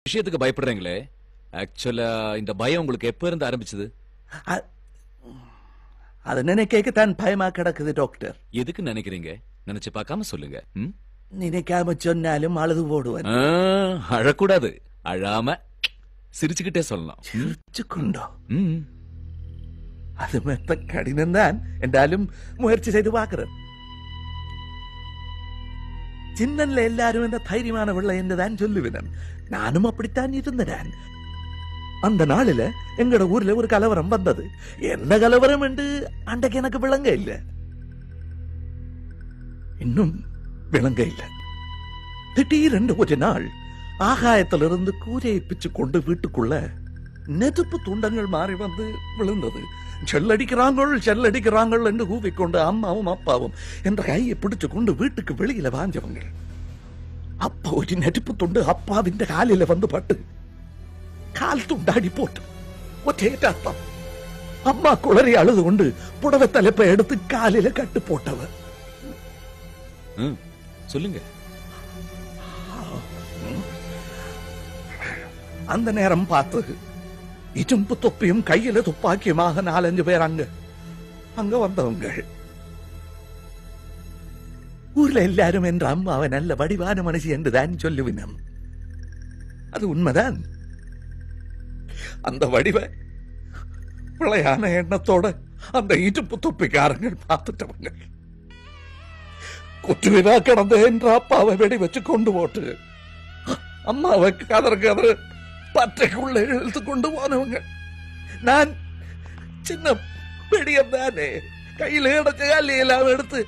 விஷயத்துக்கு பயப்படுறீங்களே, ஆக்சுவலா இந்த பயம் உங்களுக்கு எப்ப இருந்து ஆரம்பிச்சது? அது நினைக்கத்தான் பயமா கிடக்குது டாக்டர். எதுக்கு நினைக்கிறீங்க? நினைச்சு பார்க்காம சொல்லுங்க. நினைக்காம சொன்னாலும் அழுது போடுவேன். அழக்கூடாது, அழாம சிரிச்சுக்கிட்டே சொல்லலாம். சிரிச்சுக்கொண்டோ? அது மெத்த கடினம் தான் என்றாலும் முயற்சி செய்து பார்க்கிறேன். சின்னன்ல எல்லாரும் இந்த தைரியமான பிள்ளை என்றுதான் சொல்லுவேன். நானும் அப்படித்தான் இருந்தேன். அந்த நாளில எங்கட ஊர்ல ஒரு கலவரம் வந்தது. என்ன கலவரம் என்று அன்றைக்கு எனக்கு விளங்க இல்ல, இன்னும் விளங்க இல்ல. திடீரென்று ஒரு நாள் ஆகாயத்திலிருந்து கூரையை பிச்சு கொண்டு வீட்டுக்குள்ள நெருப்பு துண்டங்கள் மாறி வந்து விழுந்தது. செல்லடிக்கிறாங்கள் என்று கூவிக்கொண்டு அம்மாவும் அப்பாவும் என்ற கையை பிடிச்சு கொண்டு வீட்டுக்கு வெளியில வாஞ்சவங்க. அப்பா ஒரு நெருப்பு துண்டு அப்பாவின் காலில வந்து பட்டு கால் துண்டாடி போட்டு ஒற்றே ரத்தம். அம்மா குளறி அழுது கொண்டு புடவை தலைப்பை எடுத்து காலில கட்டு போட்டவர். சொல்லுங்க. அந்த நேரம் பார்த்து இடும்பு தொப்பியும் கையில துப்பாக்கியுமாக 4-5 பேர் அங்க வந்தவங்க. ஊர்ல எல்லாரும் என்ற அம்மாவை நல்ல வடிவான மனுஷி என்றுதான் சொல்லுவினம். அது உண்மைதான். அந்த வடிவ பிழையான எண்ணத்தோட அந்த இடுப்பு தொப்பிக்காரங்க பார்த்துட்டவங்க. குற்றுவினா கிடந்த என்ற அப்பாவை வெடி வச்சு கொண்டு போட்டு அம்மாவை கதறு பற்றைக்குள்ள இழுத்து கொண்டு போனவங்க. நான் சின்ன பெடியம் தானே, கையில இடச்ச காலி எல்லாம் எடுத்து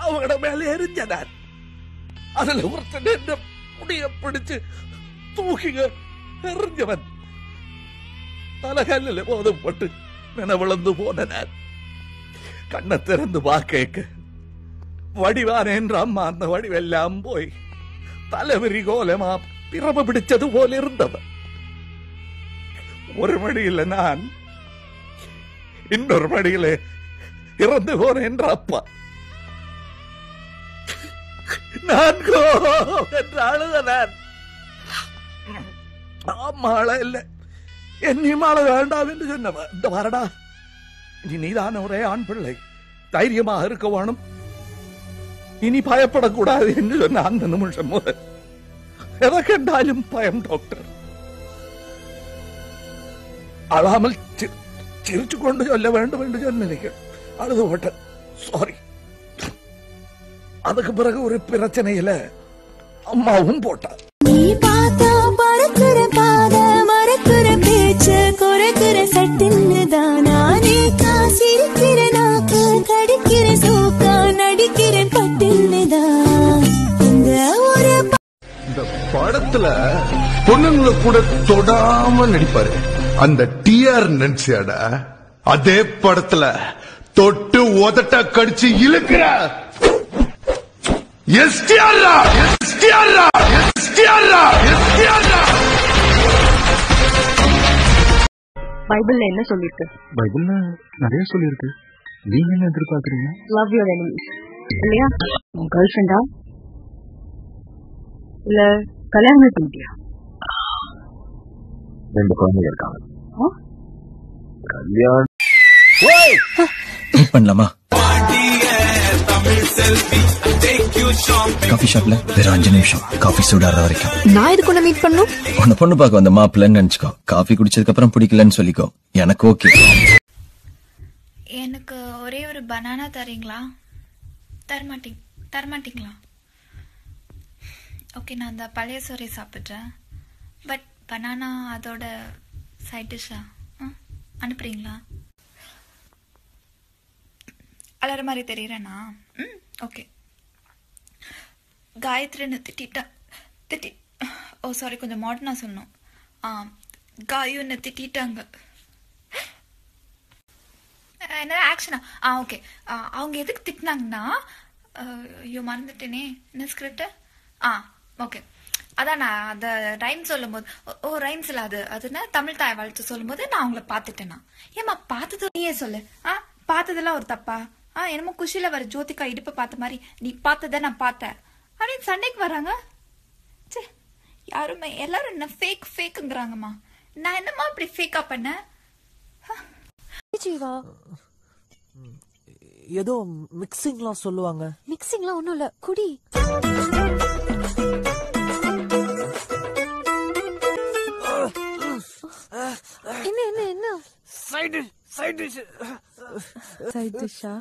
அவங்கள மேல எரிஞ்சதான். அதுல ஒருத்தன் என்ன முடிய பிடிச்சு தூக்கிங்க எறிஞ்சவன் தலைகல்ல போதும் போட்டு நினைவிழந்து போன நான் கண்ணை திறந்து வாக்க வடிவான என்ற அம்மா அந்த வடிவெல்லாம் போய் தலைவிரி கோலமா பிரம பிடிச்சது போல இருந்தவன். ஒரு மடியில நான், இன்னொரு மடியில இறந்து போன என்ற அப்பா. நான் என்று அழுத நான். அம்மாள இல்ல, என்னையும் ஆள வேண்டாம் என்று சொன்னவன். இந்த வரடா, இனி நீதான ஒரே ஆண் பிள்ளை, தைரியமாக இருக்க வேணும், இனி பயப்படக்கூடாது என்று சொன்ன அந்த நிமிஷம் முதல் எதை கண்டாலும் பயம் டாக்டர். அழாமல் சிரிச்சு கொண்டு சொல்ல வேண்டும் என்று சொன்னீர்கள். அழுது போட்டேன், சாரி. அதுக்கு பிறகு ஒரு பிரச்சனையில அம்மாவும் போட்டார். நீ பார்த்தா பறக்கிற பாத மறக்கிற பேச்சு குறைக்கிற சட்டின்னு தான் நானே காசிருக்கிற நாக்கு கடிக்கிற சோக்கா நடிக்கிற பட்டின்னு தான். இந்த ஒரு படத்துல பொண்ணுங்களை கூட தொடாம நடிப்பாரு அந்த டிஆர் நடிச்சாடா. அதே படத்துல தொட்டு உதட்ட கடிச்சு இழுக்கிற பைபிள்ல என்ன சொல்லிருக்கு? பைபிள்ல நிறைய சொல்லிருக்கு. நீங்க என்ன எதிர்பார்க்கறீங்க? லவ் யுவர் எனிமீஸ் இல்லையா? உன் கேர்ள் ஃப்ரெண்டா இல்ல கல்யாணம் பண்ணிட்டியா? 2 குழந்தைங்க இருக்காங்க. கல்யாணம் பண்ணலாமா? காஃபி ஷாப்ல வெறும் 5 நிமிஷம் காஃபி சூடாற வரைக்கும். நான் இதுக்கு ஒண்ணு மீட் பண்ணும். உன்னை பொண்ணு பார்க்க வந்த மாப்பிள்ளன்னு நினைச்சுக்கோ. காஃபி குடிச்சதுக்கு அப்புறம் பிடிக்கலன்னு சொல்லிக்கோ. எனக்கு ஓகே. எனக்கு ஒரே ஒரு பனானா தரீங்களா? தரமாட்டீங்களா? ஓகே, நான் அந்த பழைய சோறை சாப்பிட்றேன். பட் பனானா அதோட சைட் டிஷ்ஷா அனுப்புறீங்களா? அலற மாதிரி தெரியுறேண்ணா? ஓகே. காயத்ரின்னு ஓ சாரி, கொஞ்சம் மாடர்னா சொல்லணும். காயுன்னு திட்டாங்க. என்ன ஆக்ஷனா? ஓகே. அவங்க எதுக்கு திட்டினாங்கன்னா, ஐயோ மறந்துட்டேனே, என்ன ஸ்கிரிப்ட்? ஓகே, அதான் நான் அந்த ரைம் சொல்லும் போது, ரைம்ஸ் இல்ல, அதுன்னா தமிழ் தாய் வாழ்த்து சொல்லும் போது நான் அவங்கள பாத்துட்டேன்னா. ஏமா பார்த்தது நீயே சொல்லு. பார்த்ததெல்லாம் ஒரு தப்பா? என்னமோ குஷில வர ஜோதிகா இடுப்பை பார்த்த மாதிரி நீ பார்த்தத நான் பார்த்தேன் அப்படின்னு சண்டைக்கு வராங்க. யாருமே எல்லாரும் என்ன ஃபேக்குங்கிறாங்கம்மா. நான் என்னம்மா இப்படி ஃபேக்கா பண்ணேன்? ஜீவா ஏதோ மிக்சிங்லாம் சொல்லுவாங்க. மிக்சிங்லாம் ஒண்ணும் இல்ல, குடி. என்ன என்ன என்ன சைடு டிஷ்ஷா?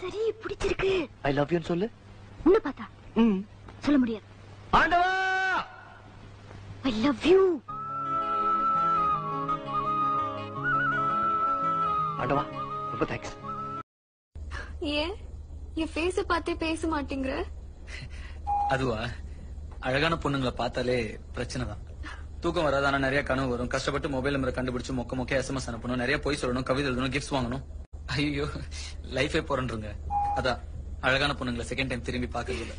சரி, பிடிச்சிருக்கு. ஐ லவ் யூ சொல்லு. உன்னை பார்த்தா சொல்ல முடியாது. ஆண்டவா ஐ லவ் யூ. ஆண்டவா ரொம்ப தேங்க்ஸ். ஏன் என் ஃபேஸ பார்த்தே பேச மாட்டேங்கிற? அதுவா, அழகான பொண்ணுங்களை பார்த்தாலே பிரச்சனை தான். தூக்கம் வராது, ஆனா நிறைய கனவு வரும். கஷ்டப்பட்டு மொபைல் நம்பரை கண்டுபிடிச்சு மொக்க எஸ்எம்எஸ் அனுப்பணும், நிறைய போய் சொல்லணும், கவிதை எழுதணும், கிஃப்ட்ஸ் வாங்கணும். ஐயோ, லைஃபே போறன்றுங்க. அதான் அழகான பொண்ணுங்களை செகண்ட் டைம் திரும்பி பாக்குறது இல்ல.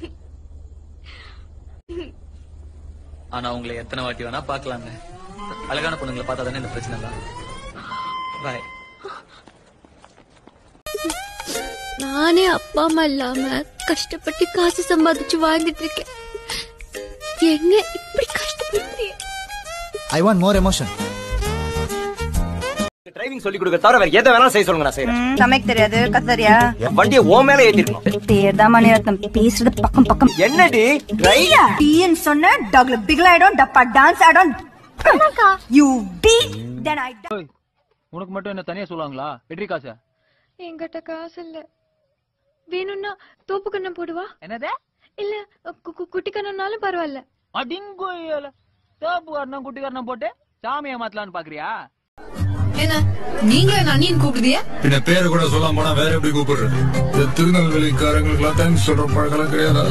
ஆனா உங்களை எத்தனை வாட்டி வேணா பாக்கலாங்க. அழகான பொண்ணுங்களை பார்த்தா தானே இந்த பிரச்சனை தான். பாய். நானே அப்பா அம்மா இல்லாம கஷ்டப்பட்டு காசு சம்பாதிச்சு வாழ்ந்துட்டு இருக்கேன். எங்க இப்படி கஷ்டப்பட்டு? I want more emotion. Driving சொல்லி கொடுக்க தவிர வேற எதை வேணாலும் செய்ய சொல்லுங்க, நான் செய்யறேன். சமைக்க தெரியாது, கத்தரியா? என் வண்டியை ஓ மேல ஏத்திருக்கணும். தேர்தான் மணிரத்னம் பேசுறது பக்கம். என்னடி டீன்னு சொன்ன டாக்ல பிகில் ஆயிடும், டப்பா டான்ஸ் ஆயிடும். யூ பி தென் ஐ. உனக்கு மட்டும் என்ன தனியா சொல்லுவாங்களா? வெற்றி காசா? என்கிட்ட காசு இல்ல. வேணும்னா தோப்பு கண்ணம் போடுவா. என்னது? இல்ல குட்டி கண்ணம்னாலும் பரவாயில்ல. அடிங்கோயில தோப்பு காரணம் குட்டி காரணம் போட்டு சாமியை மாத்தலான்னு பாக்குறியா? என்ன நீங்க அண்ணின்னு கூப்பிடுதியா? பின்ன பேரு கூட சொல்லாம போனா வேற எப்படி கூப்பிடுறது? இந்த திருநெல்வேலிக்காரங்களுக்கு தேங்க்ஸ் சொல்ற பழக்கம் கிடையாது.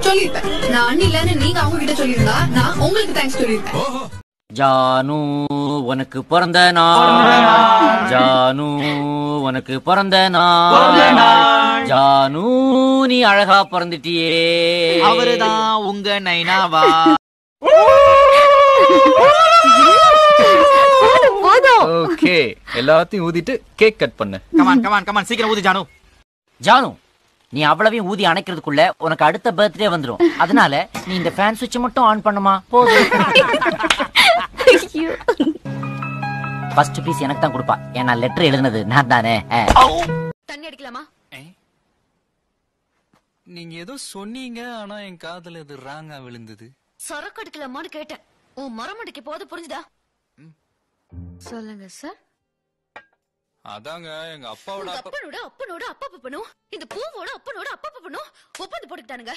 சொல்லிருப்பேன். நான் அண்ணி இல்லன்னு நீங்க அவங்க கிட்ட சொல்லிருந்தா நான் உங்களுக்கு தேங்க்ஸ் சொல்லிருப்பேன். ஜானு உனக்கு பிறந்த நாள், ஜானு உனக்கு பிறந்த நாள், ஜானு நீ அழகா பிறந்துட்டியே. அவருதான் உங்க நைனாவா? ஓகே, எல்லாத்தையும் ஊதிட்டு கேக் கட் பண்ணு. கமான் சீக்கிரம் ஊதி ஜானு. ஜானு, நீ அவ்வளவையும் ஊதி அணைக்கிறதுக்குள்ள உனக்கு அடுத்த பர்த்டே வந்துரும். அதனால நீ இந்த ஃபேன் சுவிட்ச் மட்டும் ஆன் பண்ணுமா போதும். ஃபர்ஸ்ட் பீஸ் எனக்கு தான் கொடுப்பா, ஏன்னா லெட்டர் எழுதுனது நான் தானே. தண்ணி அடிக்கலாமா? நீங்க ஏதோ சொன்னீங்க, ஆனா என் காதுல இது ராங்கா விழுந்தது. சரக்கு அடிக்கலாமான்னு கேட்டேன். உன் மரம் அடிக்க போது புரிஞ்சுதா? சொல்லுங்க சார். அதாங்க எங்க அப்பாவோட அப்பனோட அப்பா பண்ணும், இந்த பூவோட அப்பனோட அப்பா பண்ணும் ஒப்பந்தம் போட்டுட்டானுங்க.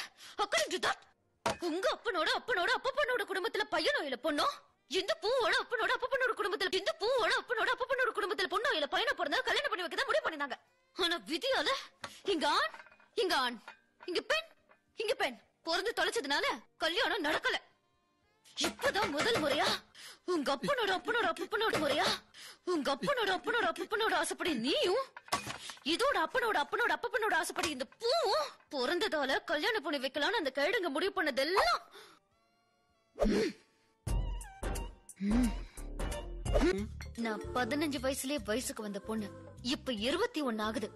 உங்க அப்பனோட அப்பனோட குடும்பத்துல பையனோ இல்ல பொண்ணோ, இந்த பூவோட அப்பனோட அப்பனோட குடும்பத்துல பொண்ணோ இல்ல பையனோ பிறந்தா கல்யாணம் பண்ணி வைக்க தான் முடிவு பண்ணினாங்க. ஆனா விதியால இங்க ஆண் இங்க பெண் பிறந்து தொலைச்சதுனால கல்யாணம் நடக்கல. இப்பதான் முதல் முறையா உங்க அப்பனோட முறையா உங்க அப்பனோட ஆசைப்படி நீயும் இதோட அப்பனோட ஆசைப்படி இந்த பூவும் பிறந்ததால கல்யாணம் பண்ணி வைக்கலாம்னு அந்த கைடுங்க முடிவு பண்ணதெல்லாம் நான் 15 வயசுலயே வயசுக்கு வந்த பொண்ணு இப்ப 21 ஆகுது.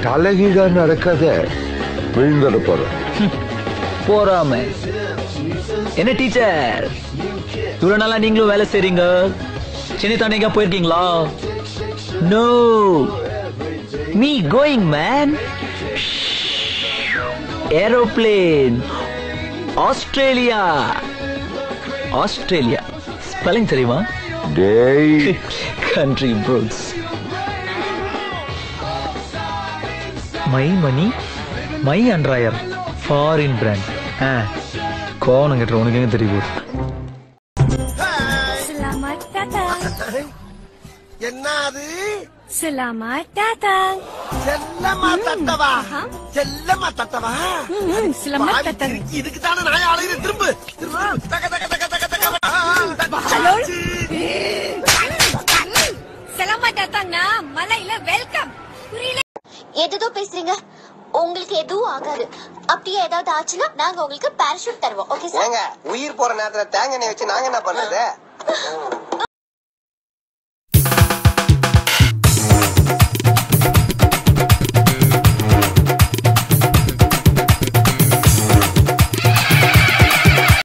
தலைகீழா நடக்காத, விழுந்துட போற. போறாம என்ன டீச்சர், இவ்வளவு நாளா நீங்களும் வேலை செய்றீங்க, சென்னை தானே போயிருக்கீங்களா? No, me going man. Aeroplane, Australia. Spelling தெரியுமா? Country bros. My money my அண்ட்ராயர் ஃபாரின் பிராண்ட். கோணம் கேட்ட உனக்கு எங்க தெரியும்? என்னது Selamat datang. செல்லமா தட்டவா Selamat datang. இதுக்கு தானே நான் ஆளுகிற திரும்ப Selamat datang na மலையில வெல்கம். புரியல? ஏதோ பேசுறீங்க. உங்களுக்கு எதுவும் ஆகாது. அப்படியே ஏதாவது ஆச்சுன்னா நாங்க உங்களுக்கு பாராசூட் தருவோம். Okay sir. உயிர் போற நேரத்துல தேங்காய் எண்ணெய் வச்சு நாங்க என்ன பண்றது?